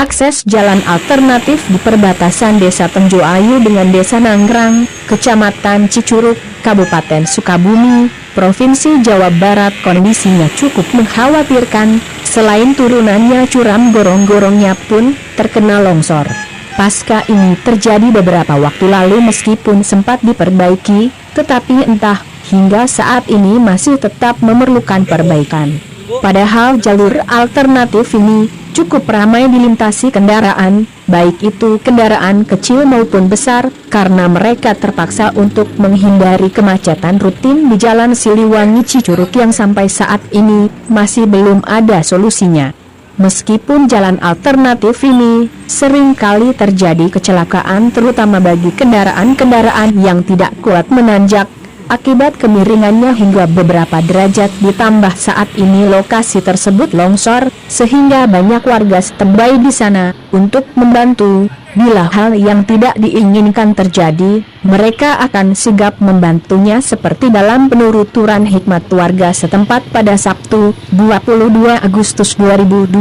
Akses jalan alternatif di perbatasan Desa Tenjo Ayu dengan Desa Nanggrang, Kecamatan Cicurug, Kabupaten Sukabumi, Provinsi Jawa Barat kondisinya cukup mengkhawatirkan, selain turunannya curam gorong-gorongnya pun terkena longsor. Pasca ini terjadi beberapa waktu lalu meskipun sempat diperbaiki, tetapi entah hingga saat ini masih tetap memerlukan perbaikan. Padahal jalur alternatif ini cukup ramai dilintasi kendaraan, baik itu kendaraan kecil maupun besar, karena mereka terpaksa untuk menghindari kemacetan rutin di Jalan Siliwangi Cicurug yang sampai saat ini masih belum ada solusinya. Meskipun jalan alternatif ini sering kali terjadi kecelakaan terutama bagi kendaraan-kendaraan yang tidak kuat menanjak, akibat kemiringannya hingga beberapa derajat ditambah saat ini lokasi tersebut longsor, sehingga banyak warga standby di sana untuk membantu. Bila hal yang tidak diinginkan terjadi, mereka akan sigap membantunya seperti dalam penuturan hikmat warga setempat pada Sabtu 22 Agustus 2020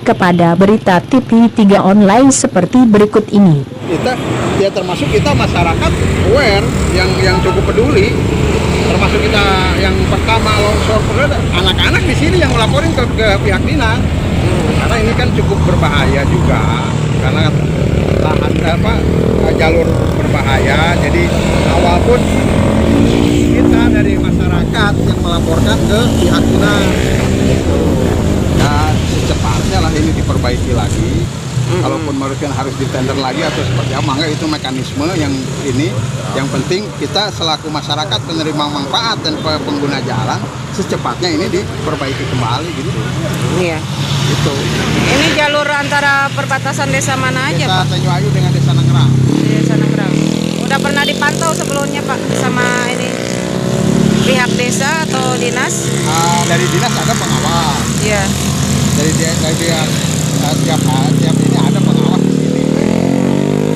kepada berita TV3 online seperti berikut ini. Kita termasuk kita masyarakat aware yang cukup peduli, termasuk kita yang pertama longsor, anak-anak di sini yang melaporin ke pihak dinas, karena ini kan cukup berbahaya juga, karena jalur berbahaya. Jadi awal pun kita dari masyarakat yang melaporkan ke pihak dinas, nah secepatnya lah ini diperbaiki lagi. Kalaupun menurutkan harus ditender lagi atau seperti apa, enggak, itu mekanisme yang ini. Yang penting kita selaku masyarakat penerima manfaat dan pengguna jalan secepatnya ini diperbaiki kembali gitu. Iya. Itu. Ini jalur antara perbatasan desa mana aja, Desa Pak? Tenjo Ayu dengan Desa Nanggrang. Desa Nanggrang. Udah pernah dipantau sebelumnya, Pak, sama ini pihak desa atau dinas? Dari dinas ada pengawas. Iya. Dari tiap ini ada pengawas di sini.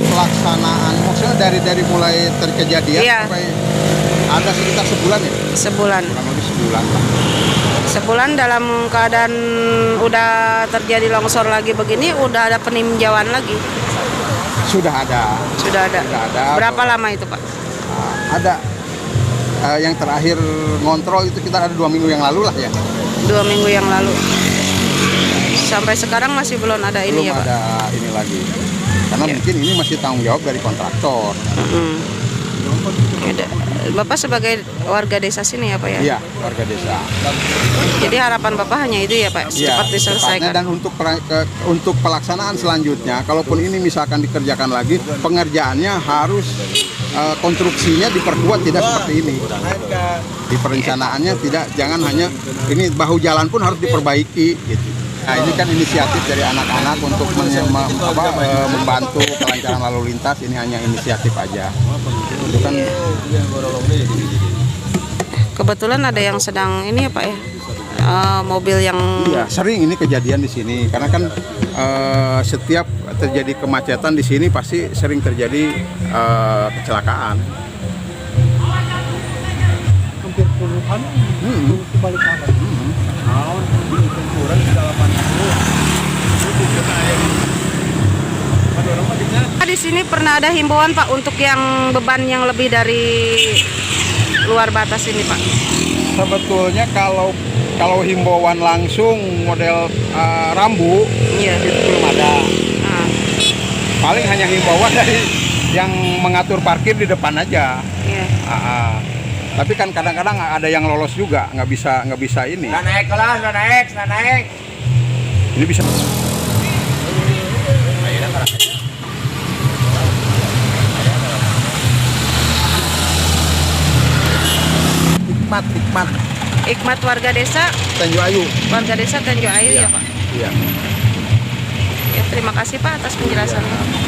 Pelaksanaan maksudnya dari mulai terkejadian sampai ada sekitar sebulan ya? Sebulan. Kurang lebih sebulan lah. Sebulan dalam keadaan udah terjadi longsor lagi begini, udah ada peninjauan lagi? Sudah ada. Sudah ada. Berapa lama itu, Pak? Ada. Yang terakhir ngontrol itu kita ada 2 minggu yang lalu lah ya. 2 minggu yang lalu. Sampai sekarang masih belum ada ini ya, Pak? Belum ada ini lagi. Karena mungkin ini masih tanggung jawab dari kontraktor. Bapak sebagai warga desa sini ya, Pak ya? Iya, warga desa. Jadi harapan Bapak hanya itu ya, Pak? Cepat diselesaikan. Dan untuk pelaksanaan selanjutnya, kalaupun ini misalkan dikerjakan lagi, pengerjaannya harus konstruksinya diperkuat, tidak seperti ini. Di perencanaannya jangan hanya ini, bahu jalan pun harus diperbaiki gitu. Nah, ini kan inisiatif dari anak-anak untuk membantu kelancaran lalu lintas. Ini hanya inisiatif aja. Itu kan kebetulan ada yang sedang ini ya, Pak ya, mobil yang sering ini kejadian di sini, karena kan setiap terjadi kemacetan di sini pasti sering terjadi kecelakaan. Hampir puluhan balik kanan. Di sini pernah ada himbauan, Pak, untuk yang beban yang lebih dari luar batas ini, Pak? Sebetulnya kalau himbauan langsung model rambu itu belum ada. Paling hanya himbauan dari yang mengatur parkir di depan aja. Tapi kan kadang-kadang ada yang lolos juga, nggak bisa ini. Nggak naik. Ini bisa. Hikmat warga desa Tenjo Ayu. Warga desa Tenjo Ayu ya, Pak? Iya. Ya, terima kasih, Pak, atas penjelasannya.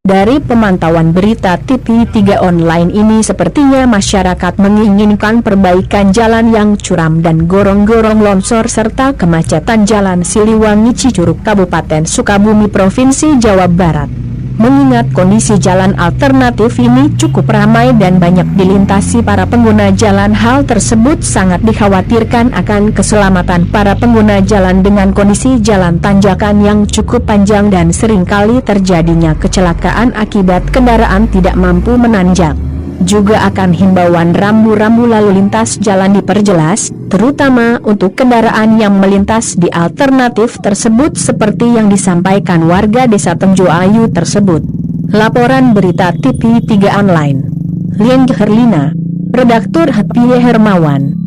Dari pemantauan berita TV3 online ini, sepertinya masyarakat menginginkan perbaikan jalan yang curam dan gorong-gorong longsor serta kemacetan Jalan Siliwangi Cicurug Kabupaten Sukabumi Provinsi Jawa Barat. Mengingat kondisi jalan alternatif ini cukup ramai dan banyak dilintasi para pengguna jalan, hal tersebut sangat dikhawatirkan akan keselamatan para pengguna jalan dengan kondisi jalan tanjakan yang cukup panjang dan seringkali terjadinya kecelakaan akibat kendaraan tidak mampu menanjak. Juga akan himbauan rambu-rambu lalu lintas jalan diperjelas, terutama untuk kendaraan yang melintas di alternatif tersebut seperti yang disampaikan warga Desa Tenjoayu tersebut. Laporan berita TV3 Online. Lian Herlina, Redaktur Happy Hermawan.